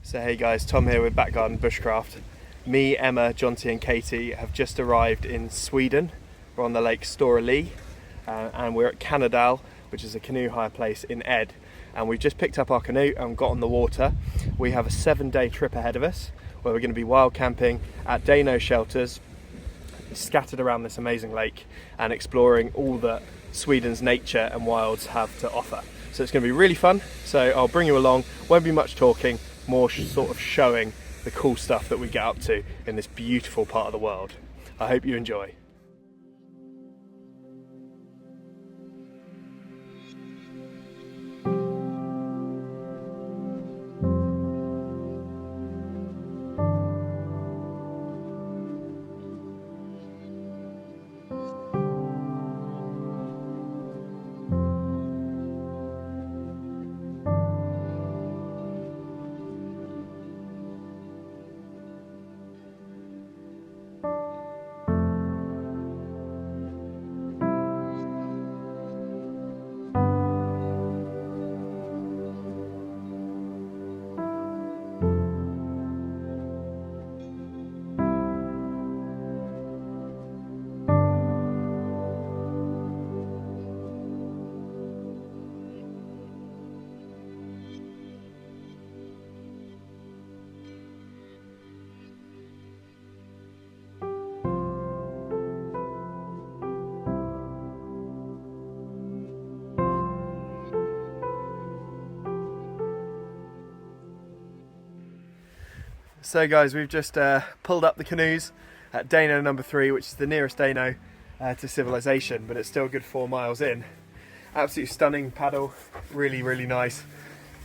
So hey guys, Tom here with Back Garden Bushcraft. Me, Emma, Jonty and Katie have just arrived in Sweden. We're on the lake Stora and we're at Canodal, which is a canoe hire place in Ed. And we've just picked up our canoe and got on the water. We have a 7-day trip ahead of us where we're going to be wild camping at Canoe shelters scattered around this amazing lake and exploring all that Sweden's nature and wilds have to offer. So it's going to be really fun. So I'll bring you along. Won't be much talking, more sort of showing the cool stuff that we get up to in this beautiful part of the world. I hope you enjoy. So guys, we've just pulled up the canoes at Dano number 3, which is the nearest Dano to civilization, but it's still a good 4 miles in. Absolutely stunning paddle, really nice.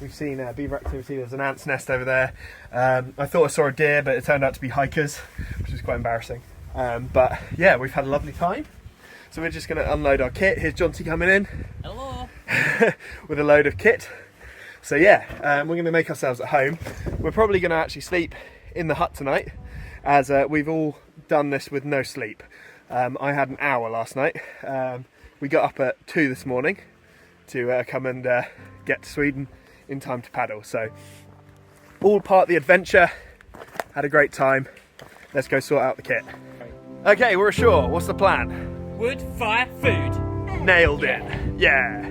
We've seen beaver activity. There's an ant's nest over there. I thought I saw a deer, but it turned out to be hikers, which is quite embarrassing. But yeah, we've had a lovely time. So we're just going to unload our kit. Here's Jonty coming in. Hello. With a load of kit. So yeah, we're going to make ourselves at home. We're probably going to actually sleep in the hut tonight, as we've all done this with no sleep. I had an hour last night. We got up at 2 this morning to come and get to Sweden in time to paddle. So all part of the adventure. Had a great time. Let's go sort out the kit. Okay, we're ashore. What's the plan? Wood, fire, food. Nailed it. Yeah.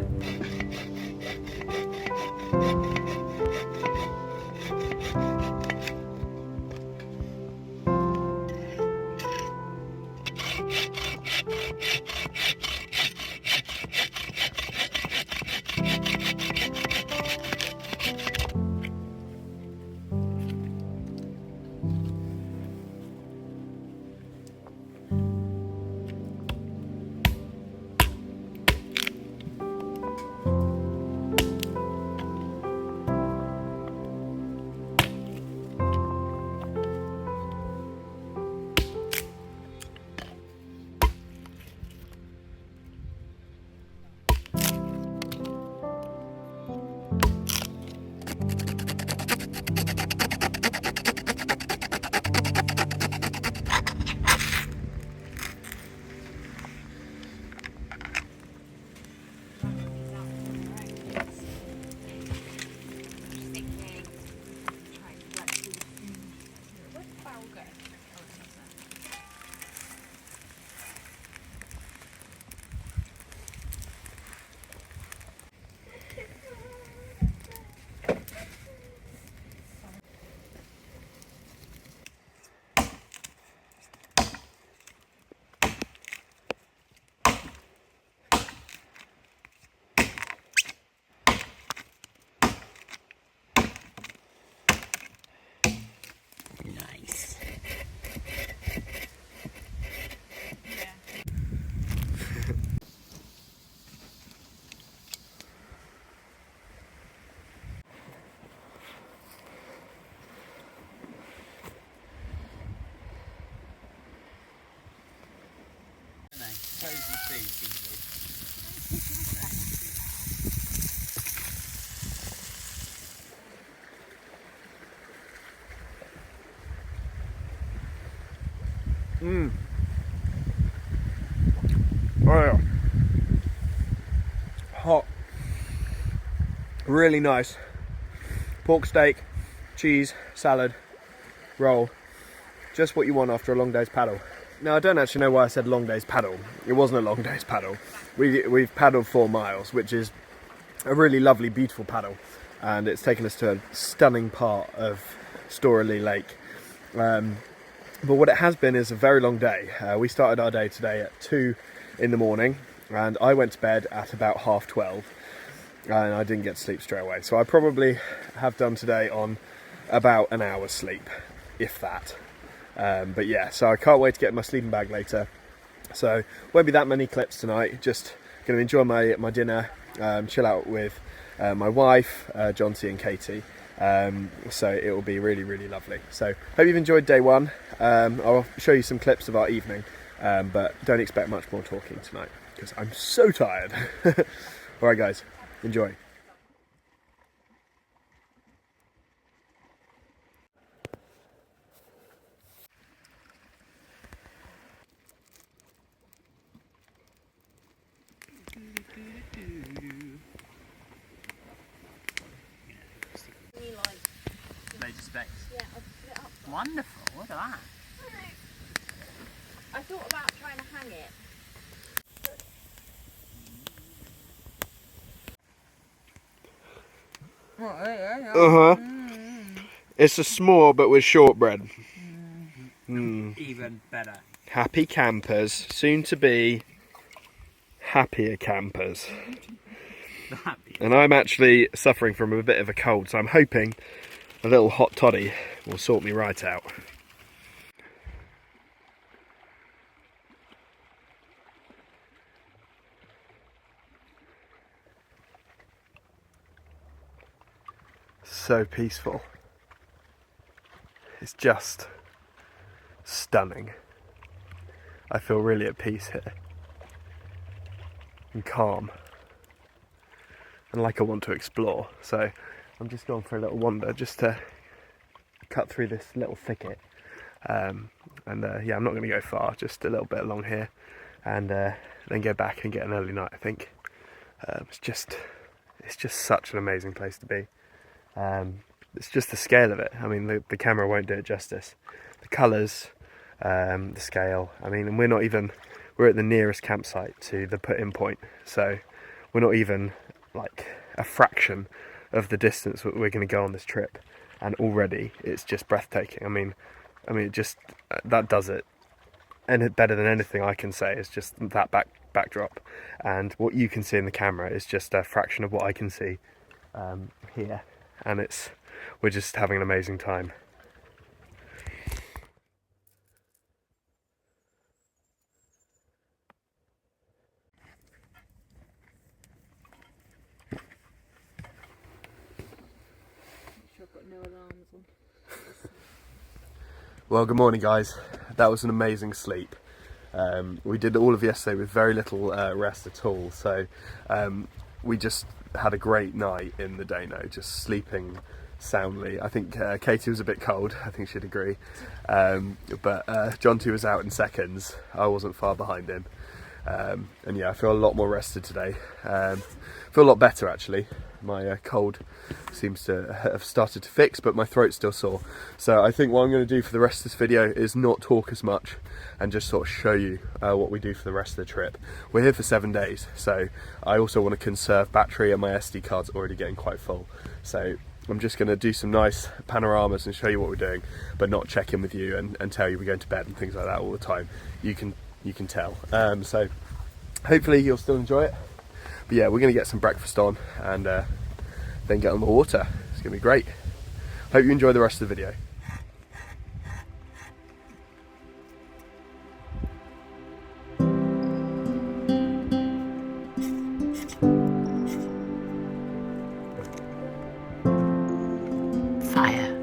Oh yeah. Hot. Really nice. Pork steak, cheese, salad, roll. Just what you want after a long day's paddle. Now, I don't actually know why I said long day's paddle. It wasn't a long day's paddle. We've paddled 4 miles, which is a really lovely, beautiful paddle. And it's taken us to a stunning part of Stora Lake. But what it has been is a very long day. We started our day today at 2 in the morning, and I went to bed at about 12:30, and I didn't get to sleep straight away. So I probably have done today on about an hour's sleep, if that. But yeah, so I can't wait to get in my sleeping bag later. So won't be that many clips tonight, just going to enjoy my dinner, chill out with my wife, Jonty and Katie. So it will be really, really lovely. So hope you've enjoyed day 1. I'll show you some clips of our evening, but don't expect much more talking tonight because I'm so tired. Alright guys, enjoy. Loads of space. Yeah, I'll put it up. Wonderful, look at that. I thought about trying to hang it. It's a s'more but with shortbread. Even better. Happy campers, soon to be happier campers. And I'm actually suffering from a bit of a cold, so I'm hoping a little hot toddy will sort me right out. So peaceful. It's just stunning. I feel really at peace here. And calm. And like I want to explore. So I'm just going for a little wander just to cut through this little thicket. Yeah, I'm not going to go far, just a little bit along here. And then go back and get an early night, I think. It's just such an amazing place to be. It's just the scale of it. I mean, the camera won't do it justice. The colours, the scale. I mean, and we're at the nearest campsite to the put-in point. So we're not even like a fraction of the distance that we're going to go on this trip. And already it's just breathtaking. I mean, it just, that does it. And it better than anything I can say is just that backdrop. And what you can see in the camera is just a fraction of what I can see here. And we're just having an amazing time. Well, good morning guys. That was an amazing sleep. We did all of yesterday with very little rest at all, so we just had a great night in the Dano, just sleeping soundly. I think Katie was a bit cold, I think she'd agree, but Jonty was out in seconds. I wasn't far behind him, and yeah, I feel a lot more rested today. Feel a lot better actually. My cold seems to have started to fix, but my throat's still sore. So I think what I'm going to do for the rest of this video is not talk as much and just sort of show you what we do for the rest of the trip. We're here for 7 days, so I also want to conserve battery, and my SD card's already getting quite full. So I'm just going to do some nice panoramas and show you what we're doing, but not check in with you and tell you we're going to bed and things like that all the time. You can tell. So hopefully you'll still enjoy it. But yeah, we're going to get some breakfast on and then get on the water. It's going to be great. Hope you enjoy the rest of the video. Fire.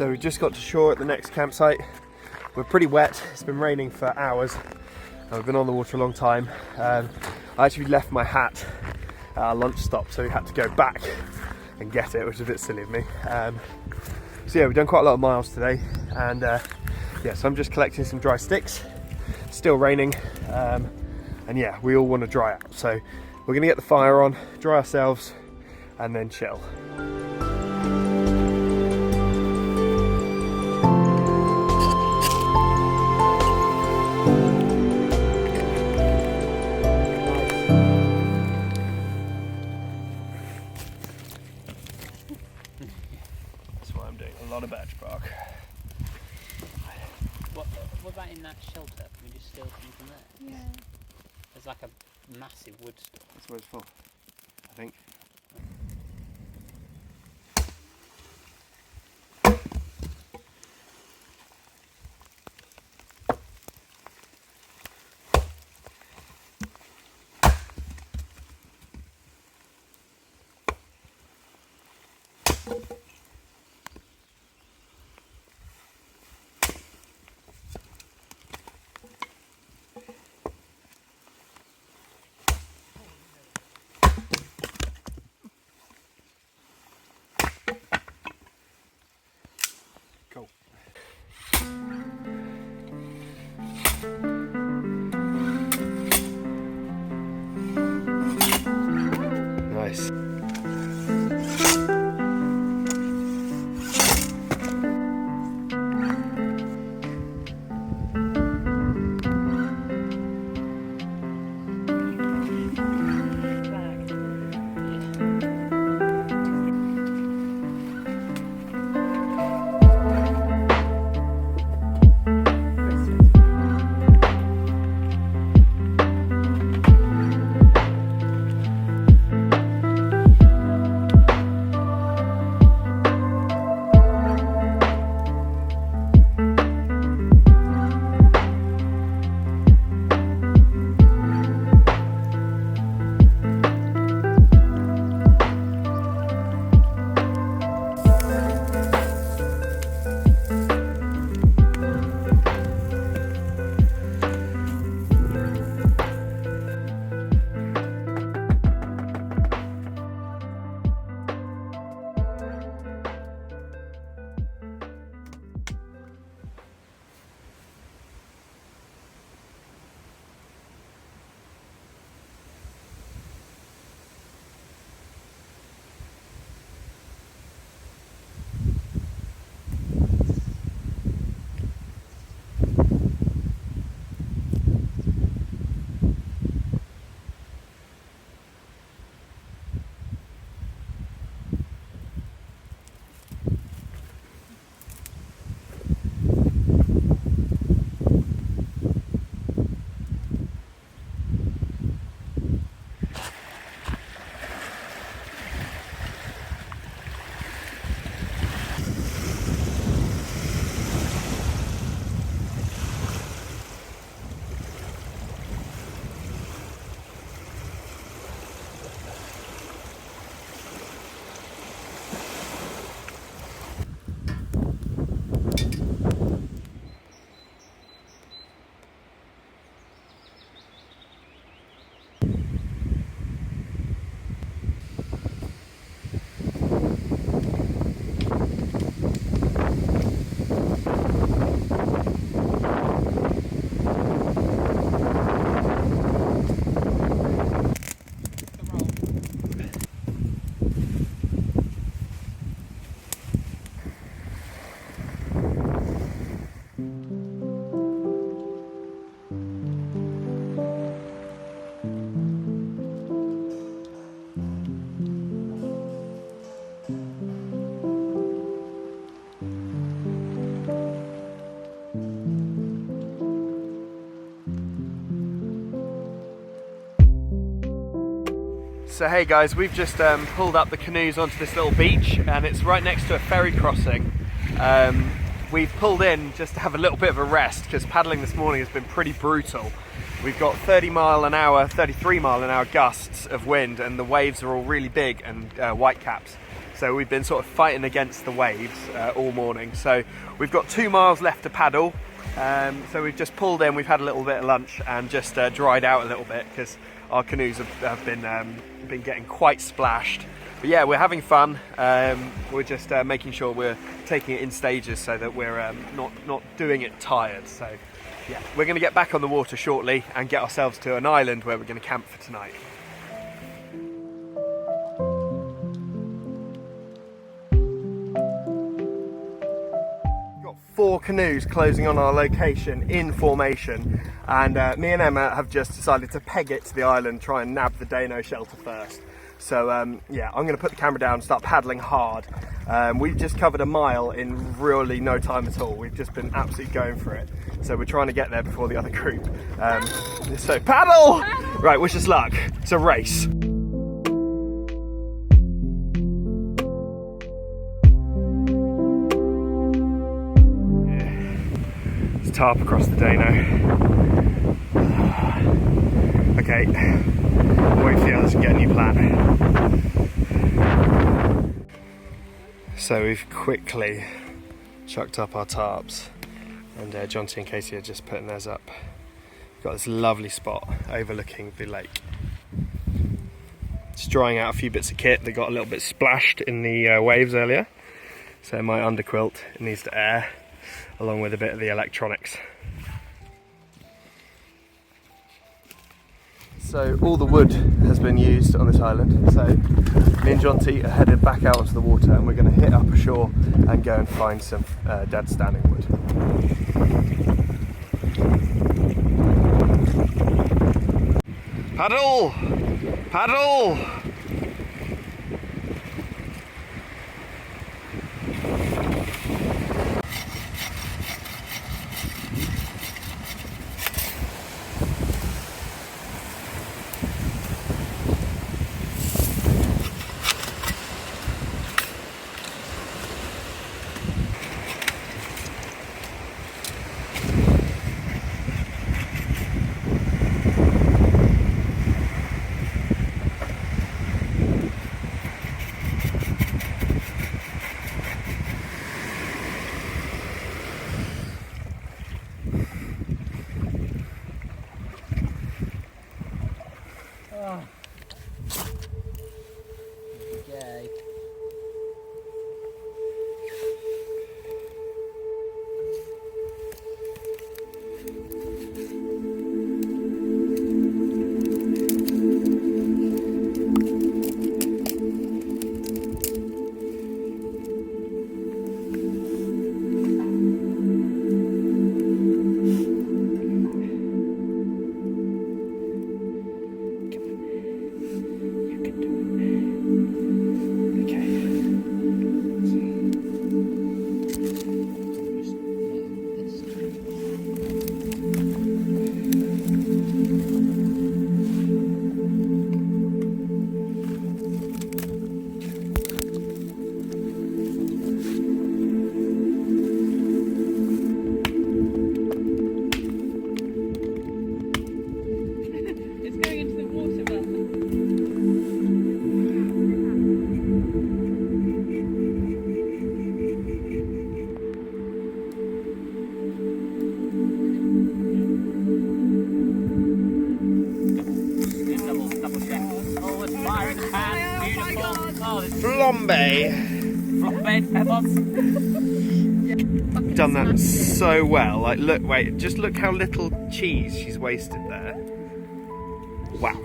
So we just got to shore at the next campsite. We're pretty wet, it's been raining for hours. I've been on the water a long time. I actually left my hat at our lunch stop, so we had to go back and get it, which is a bit silly of me. So yeah, we've done quite a lot of miles today, and yeah, so I'm just collecting some dry sticks. Still raining, and yeah, we all want to dry out. So we're gonna get the fire on, dry ourselves, and then chill. That's why I'm doing a lot of birch bark. What about in that shelter? Can we just steal some from there? Yeah. There's like a massive wood store. That's what it's for, I think. Cool. Nice. So hey guys, we've just pulled up the canoes onto this little beach, and it's right next to a ferry crossing. We've pulled in just to have a little bit of a rest because paddling this morning has been pretty brutal. We've got 30 mile an hour, 33 mile an hour gusts of wind, and the waves are all really big and white caps. So we've been sort of fighting against the waves all morning. So we've got 2 miles left to paddle. So we've just pulled in, we've had a little bit of lunch and just dried out a little bit because our canoes have been getting quite splashed. But yeah, we're having fun. We're just making sure we're taking it in stages so that we're not doing it tired. So yeah, we're going to get back on the water shortly and get ourselves to an island where we're going to camp for tonight. We've got 4 canoes closing on our location in formation, and me and Emma have just decided to peg it to the island, try and nab the Dano shelter first. So yeah, I'm going to put the camera down and start paddling hard. We've just covered a mile in really no time at all. We've just been absolutely going for it. So we're trying to get there before the other group. So paddle! Right, wish us luck. It's a race. Yeah. It's tarp across the Dano. Okay, wait for the others to get a new plan. So we've quickly chucked up our tarps, and Jonty and Katie are just putting theirs up. We've got this lovely spot overlooking the lake. Just drying out a few bits of kit that got a little bit splashed in the waves earlier. So my underquilt needs to air, along with a bit of the electronics. So all the wood has been used on this island, so me and Jonty are headed back out onto the water, and we're going to hit up ashore and go and find some dead standing wood. Paddle! Paddle! Okay. Flambe! Flambe peppers. Done that so well. Like, look, wait, just look how little cheese she's wasted there. Wow.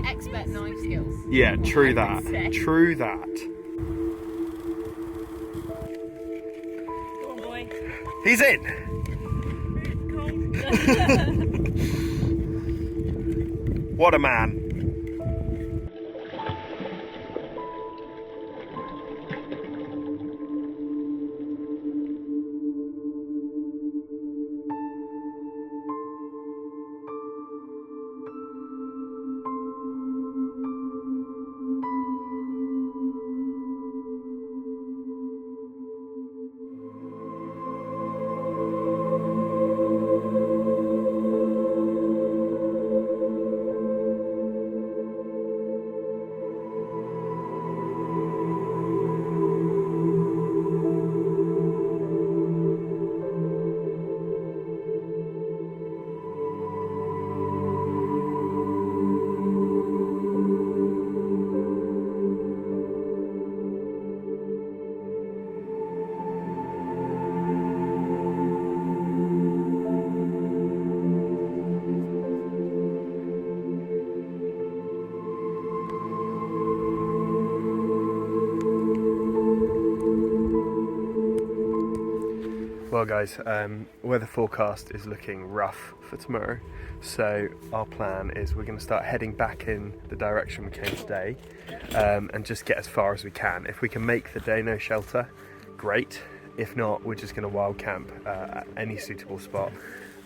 Expert knife skills. Yeah, true that. True that. Go on, boy. He's in! What a man. Well guys, weather forecast is looking rough for tomorrow, so our plan is we're going to start heading back in the direction we came today, and just get as far as we can. If we can make the Dano shelter, great. If not, we're just going to wild camp at any suitable spot.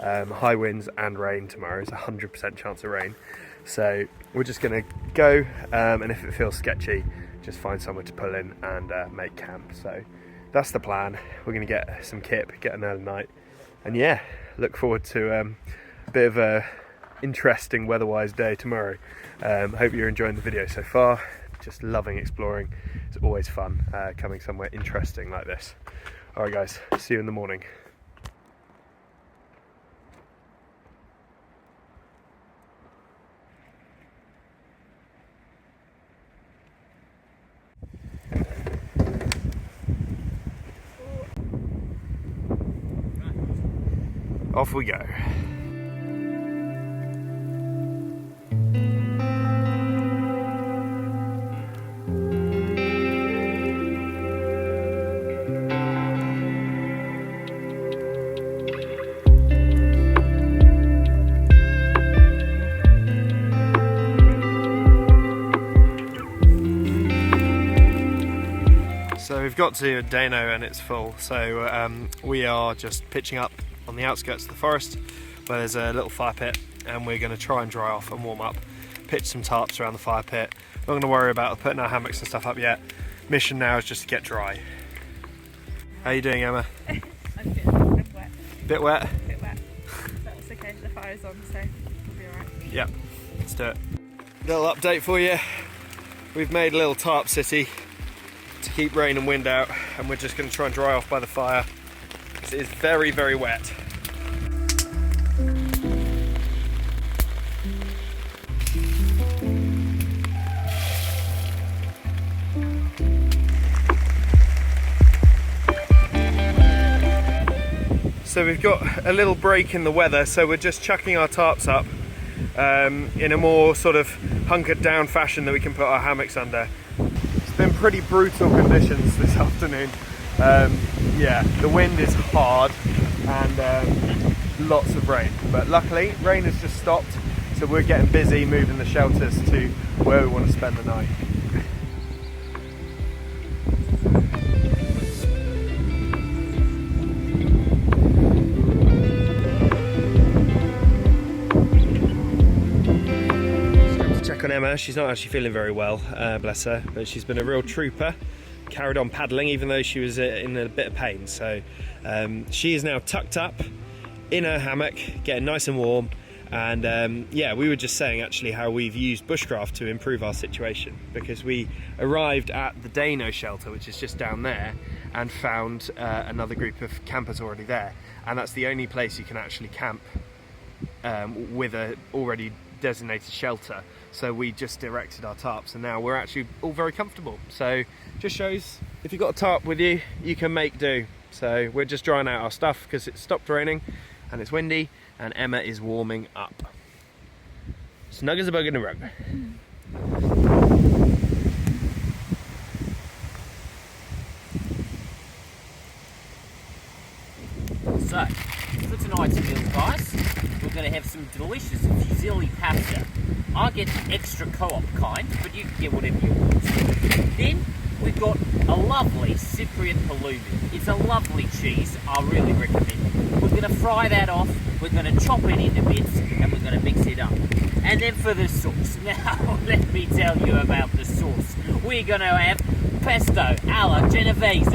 High winds and rain tomorrow, is 100% chance of rain, so we're just going to go, and if it feels sketchy, just find somewhere to pull in and make camp. So that's the plan. We're going to get some kip, get an early night, and yeah, look forward to a bit of a interesting weather-wise day tomorrow. Hope you're enjoying the video so far. Just loving exploring. It's always fun coming somewhere interesting like this. Alright guys, see you in the morning. Off we go. So we've got to Dano and it's full, so we are just pitching up on the outskirts of the forest where there's a little fire pit, and we're going to try and dry off and warm up, pitch some tarps around the fire pit. Not going to worry about putting our hammocks and stuff up yet. Mission now is just to get dry. How are you doing, Emma? I'm good. I'm wet. Bit wet? Bit wet. But it's okay, the fire's on, so we'll be alright. Yep, let's do it. Little update for you. We've made a little tarp city to keep rain and wind out, and we're just going to try and dry off by the fire. It is very, very wet. So we've got a little break in the weather, so we're just chucking our tarps up in a more sort of hunkered down fashion that we can put our hammocks under. It's been pretty brutal conditions this afternoon. Yeah, the wind is hard and lots of rain, but luckily rain has just stopped, so we're getting busy moving the shelters to where we want to spend the night. Check on Emma. She's not actually feeling very well, bless her, but she's been a real trooper. Carried on paddling even though she was in a bit of pain, so she is now tucked up in her hammock, getting nice and warm. And yeah, we were just saying actually how we've used Bushcraft to improve our situation, because we arrived at the Dano shelter, which is just down there, and found another group of campers already there, and that's the only place you can actually camp with a already designated shelter. So we just erected our tarps, and now we're actually all very comfortable. So just shows if you've got a tarp with you, you can make do. So we're just drying out our stuff because it's stopped raining and it's windy, and Emma is warming up. Snug as a bug in a rug. So, for tonight's meal, guys, we're going to have some delicious fusilli pasta. I get the extra co-op kind, but you can get whatever you want. Then we've got a lovely Cypriot halloumi. It's a lovely cheese, I really recommend it. We're going to fry that off, we're going to chop it into bits, and we're going to mix it up. And then for the sauce, now let me tell you about the sauce. We're going to have pesto alla Genovese.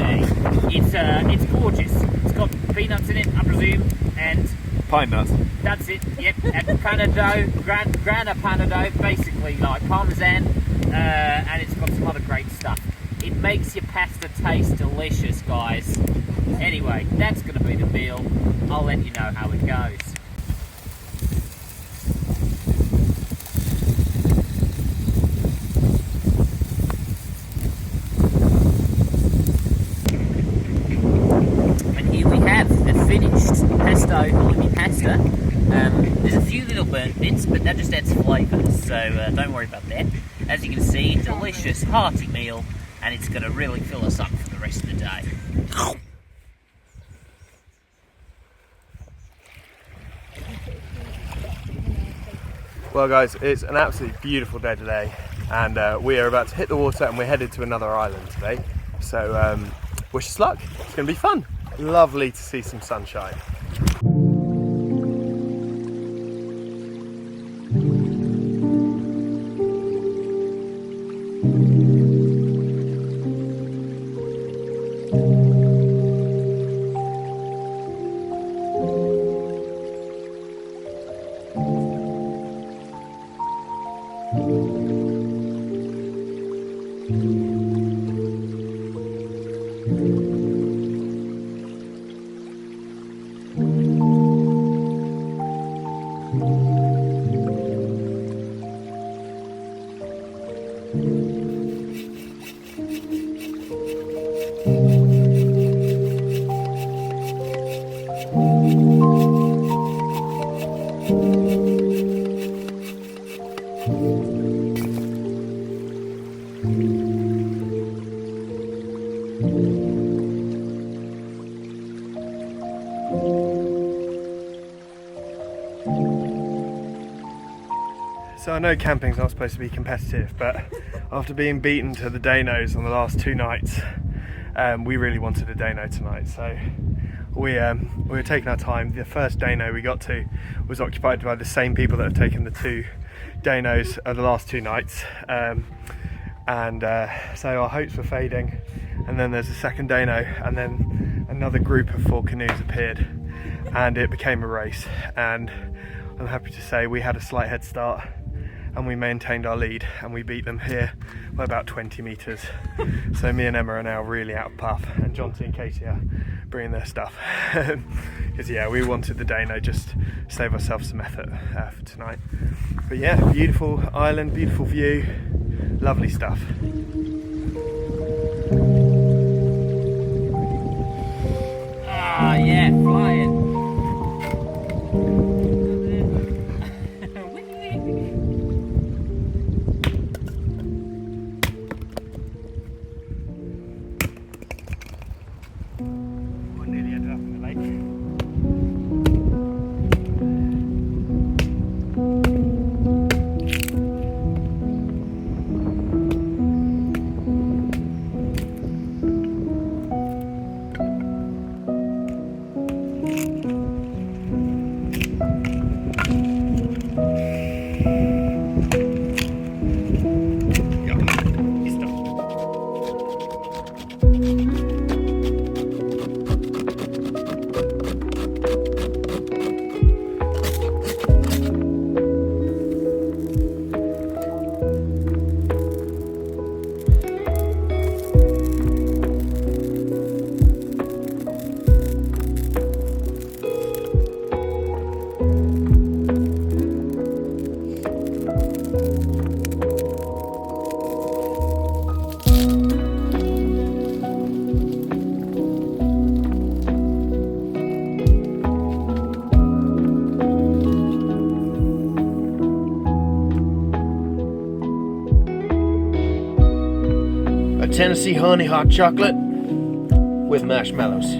It's gorgeous. It's got peanuts in it, I presume, and Pine nuts. that's it, yep, and panado, grana panado, basically like parmesan, and it's got some other great stuff. It makes your pasta taste delicious, guys. Anyway, that's going to be the meal. I'll let you know how it goes. And here we have the finished pesto halloumi pasta. There's a few little burnt bits, but that just adds flavour, so don't worry about that. As you can see, delicious, hearty meal, and it's going to really fill us up for the rest of the day. Well guys, it's an absolutely beautiful day today, and we are about to hit the water and we're headed to another island today. So wish us luck, it's going to be fun. Lovely to see some sunshine. So I know camping's not supposed to be competitive, but after being beaten to the Danos on the last 2 nights, we really wanted a Dano tonight. So we were taking our time. The first Dano we got to was occupied by the same people that have taken the 2 Danos the last 2 nights, so our hopes were fading. And then there's a second Dano, and then another group of 4 canoes appeared, and it became a race. And I'm happy to say we had a slight head start, and we maintained our lead, and we beat them here by about 20 metres. So me and Emma are now really out of puff, and Jonty and Katie are bringing their stuff. Because yeah, we wanted the Dano, just save ourselves some effort for tonight. But yeah, beautiful island, beautiful view, lovely stuff. Ah, yeah, flying. We nearly ended up in the lake. Tennessee honey hot chocolate with marshmallows.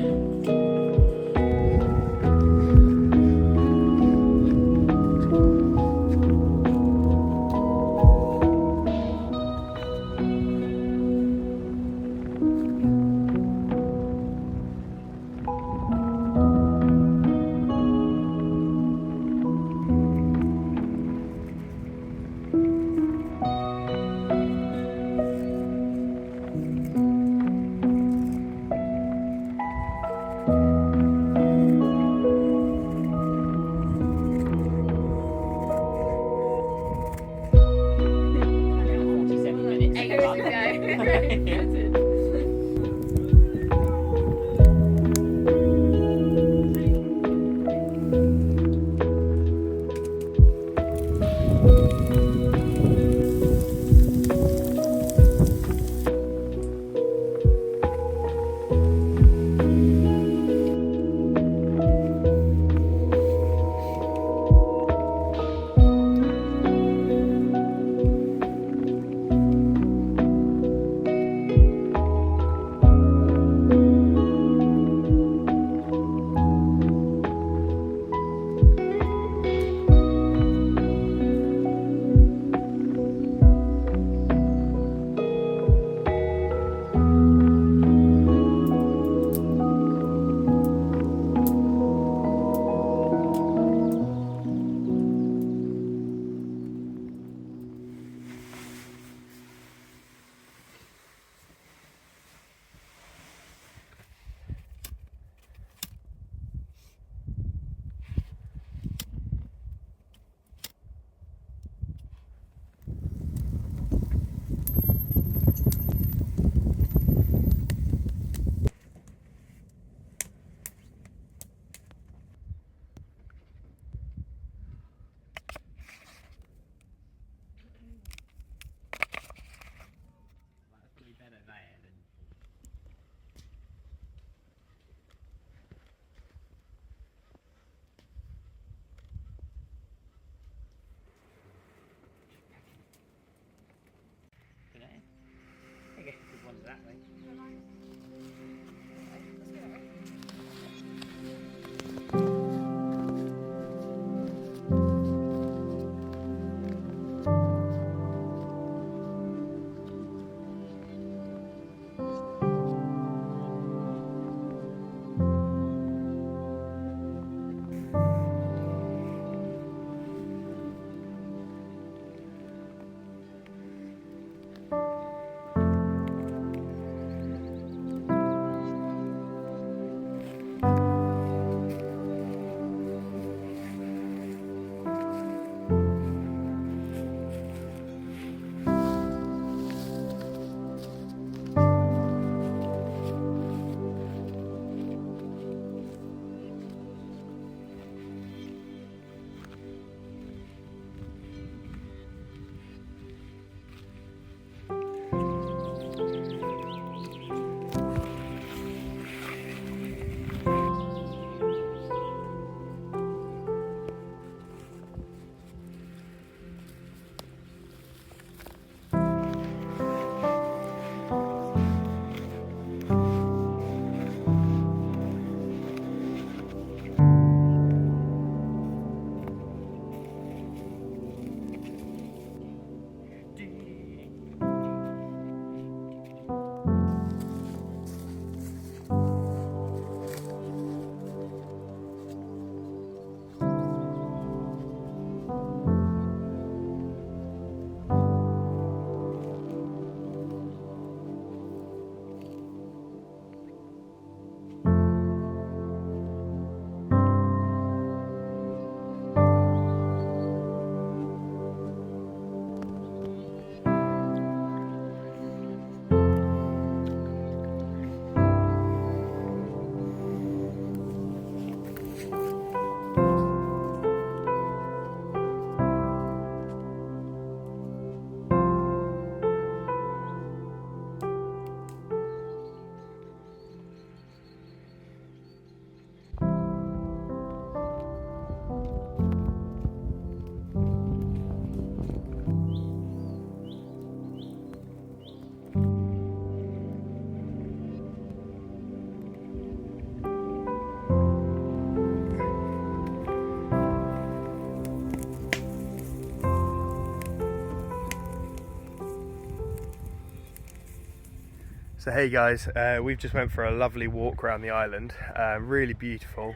So hey guys, we've just went for a lovely walk around the island, really beautiful,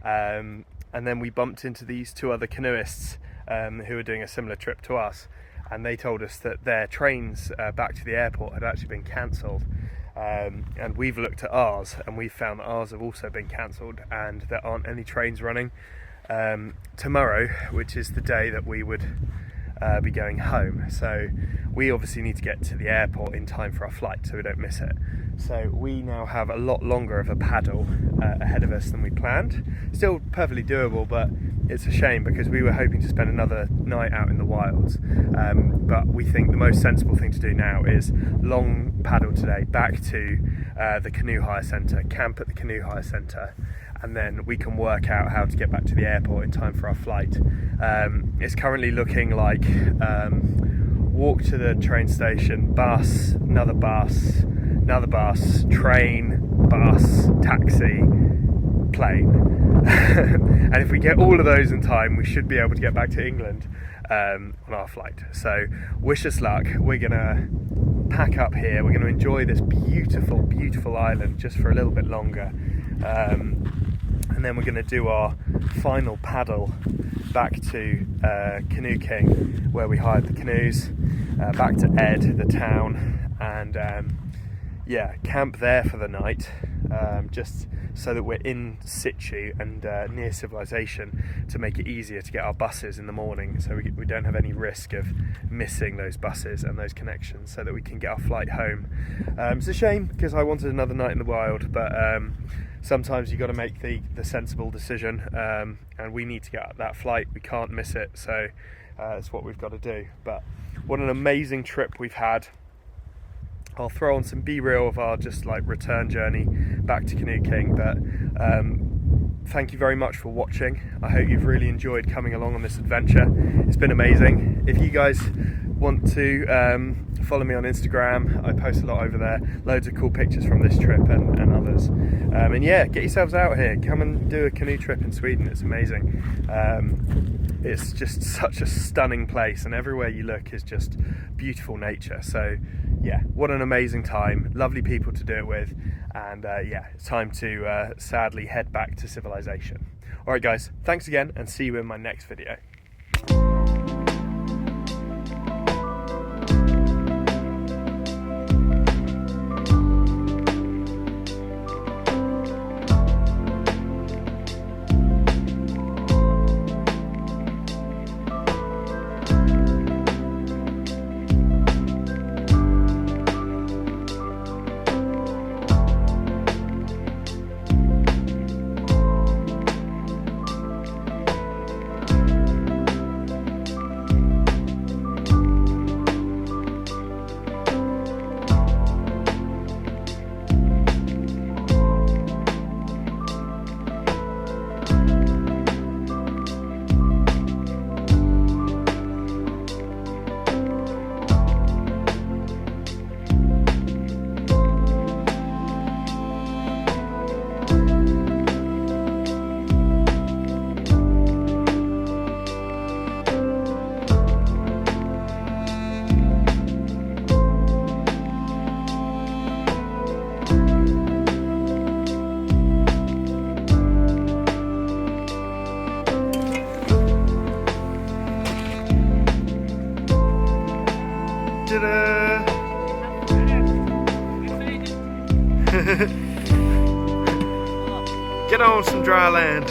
and then we bumped into these two other canoeists who were doing a similar trip to us, and they told us that their trains back to the airport had actually been cancelled, and we've looked at ours and we've found that ours have also been cancelled and there aren't any trains running tomorrow, which is the day that we would be going home. So we obviously need to get to the airport in time for our flight so we don't miss it. So we now have a lot longer of a paddle ahead of us than we planned. Still perfectly doable, but it's a shame because we were hoping to spend another night out in the wilds. But we think the most sensible thing to do now is long paddle today back to the canoe hire centre, camp at the canoe hire centre, and then we can work out how to get back to the airport in time for our flight. It's currently looking like walk to the train station, bus, another bus, train, bus, taxi, plane. And if we get all of those in time, we should be able to get back to England on our flight. So wish us luck. We're gonna pack up here, we're gonna enjoy this beautiful, beautiful island just for a little bit longer. And then we're going to do our final paddle back to KanuKing, where we hired the canoes, back to Ed, the town, and yeah, camp there for the night, just so that we're in situ and near civilization to make it easier to get our buses in the morning, so we don't have any risk of missing those buses and those connections, so that we can get our flight home. It's a shame because I wanted another night in the wild, but sometimes you've got to make the sensible decision, and we need to get that flight. We can't miss it, so it's what we've got to do. But what an amazing trip we've had. I'll throw on some B-reel of our just like return journey back to KanuKing, but thank you very much for watching. I hope you've really enjoyed coming along on this adventure. It's been amazing. If you guys want to follow me on Instagram, I post a lot over there, loads of cool pictures from this trip and others. And yeah, get yourselves out here, come and do a canoe trip in Sweden. It's amazing. It's just such a stunning place, and everywhere you look is just beautiful nature. So yeah, what an amazing time, lovely people to do it with, and yeah, it's time to sadly head back to civilization. Alright guys, thanks again, and see you in my next video. Get on some dry land.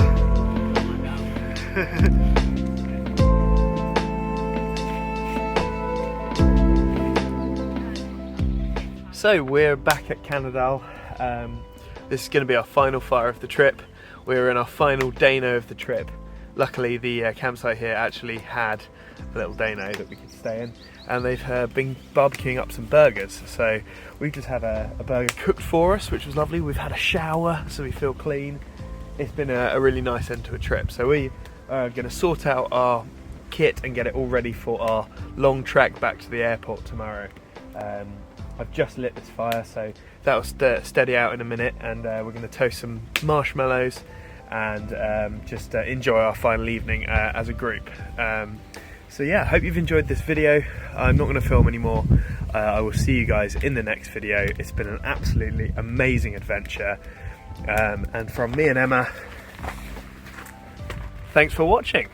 So we're back at Canodal. This is going to be our final fire of the trip. We're in our final dano of the trip. Luckily the campsite here actually had a little dano that we could stay in, and they've been barbecuing up some burgers. So we've just had a burger cooked for us, which was lovely. We've had a shower, so we feel clean. It's been a really nice end to a trip. So we are going to sort out our kit and get it all ready for our long trek back to the airport tomorrow. I've just lit this fire, so that'll steady out in a minute, and we're going to toast some marshmallows and just enjoy our final evening as a group. So yeah, hope you've enjoyed this video. I'm not going to film anymore. I will see you guys in the next video. It's been an absolutely amazing adventure. And from me and Emma, thanks for watching.